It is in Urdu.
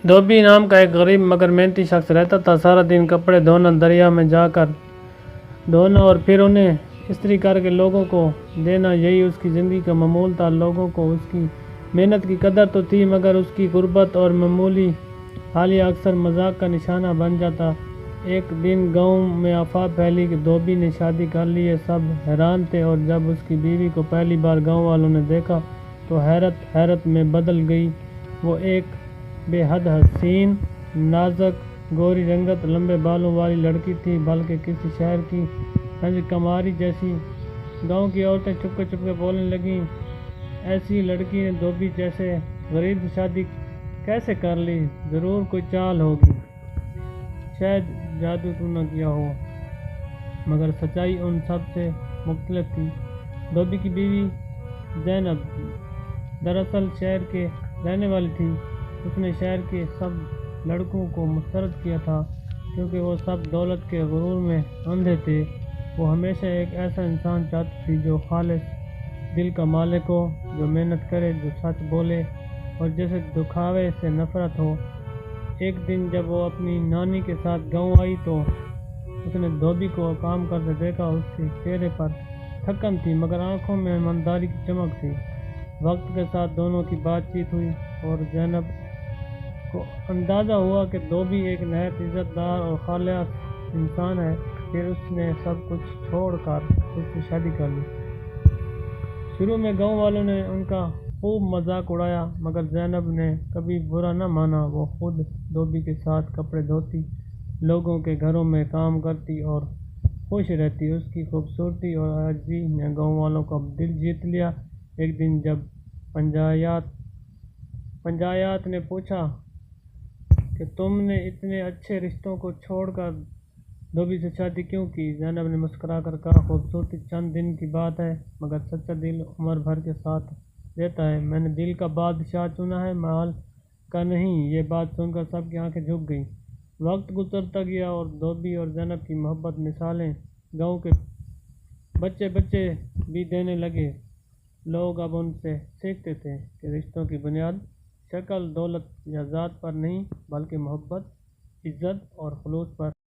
دھوبی نام کا ایک غریب مگر محنتی شخص رہتا تھا۔ سارا دن کپڑے دھونا، دریا میں جا کر دھونا اور پھر انہیں استری کر کے لوگوں کو دینا، یہی اس کی زندگی کا معمول تھا۔ لوگوں کو اس کی محنت کی قدر تو تھی، مگر اس کی غربت اور معمولی حالیہ اکثر مذاق کا نشانہ بن جاتا۔ ایک دن گاؤں میں افواہ پھیلی کہ دھوبی نے شادی کر لی ہے۔ سب حیران تھے، اور جب اس کی بیوی کو پہلی بار گاؤں والوں نے دیکھا تو حیرت میں بدل گئی۔ وہ ایک بے حد حسین، نازک، گوری رنگت، لمبے بالوں والی لڑکی تھی، بلکہ کسی شہر کی راجکماری جیسی۔ گاؤں کی عورتیں چپکے چپکے بولنے لگیں، ایسی لڑکی نے دھوبی جیسے غریب سے شادی کیسے کر لی؟ ضرور کوئی چال ہوگی، شاید جادو تو نہ کیا ہو۔ مگر سچائی ان سب سے مختلف تھی۔ دھوبی کی بیوی زینب دراصل شہر کی رہنے والی تھی۔ اس نے شہر کے سب لڑکوں کو مسترد کیا تھا، کیونکہ وہ سب دولت کے غرور میں اندھے تھے۔ وہ ہمیشہ ایک ایسا انسان چاہتی تھی جو خالص دل کا مالک ہو، جو محنت کرے، جو سچ بولے اور جسے دکھاوے سے نفرت ہو۔ ایک دن جب وہ اپنی نانی کے ساتھ گاؤں آئی تو اس نے دھوبی کو کام کرتے دیکھا۔ اس کے چہرے پر تھکن تھی، مگر آنکھوں میں ایمانداری کی چمک تھی۔ وقت کے ساتھ دونوں کی بات چیت ہوئی اور زینب کو اندازہ ہوا کہ دھوبی ایک نہایت عزت دار اور خالص انسان ہے۔ پھر اس نے سب کچھ چھوڑ کر اس سے شادی کر لی۔ شروع میں گاؤں والوں نے ان کا خوب مذاق اڑایا، مگر زینب نے کبھی برا نہ مانا۔ وہ خود دھوبی کے ساتھ کپڑے دھوتی، لوگوں کے گھروں میں کام کرتی اور خوش رہتی۔ اس کی خوبصورتی اور عاجزی نے گاؤں والوں کا دل جیت لیا۔ ایک دن جب پنجایات نے پوچھا کہ تم نے اتنے اچھے رشتوں کو چھوڑ کر دھوبی سے شادی کیوں کی؟ زینب نے مسکرا کر کہا، خوبصورتی چند دن کی بات ہے، مگر سچا دل عمر بھر کے ساتھ رہتا ہے۔ میں نے دل کا بادشاہ چنا ہے، مال کا نہیں۔ یہ بات سن کر سب کی آنکھیں جھک گئیں۔ وقت گزرتا گیا اور دھوبی اور زینب کی محبت مثالیں گاؤں کے بچے بھی دینے لگے۔ لوگ اب ان سے سیکھتے تھے کہ رشتوں کی بنیاد شکل، دولت یا ذات پر نہیں، بلکہ محبت، عزت اور خلوص پر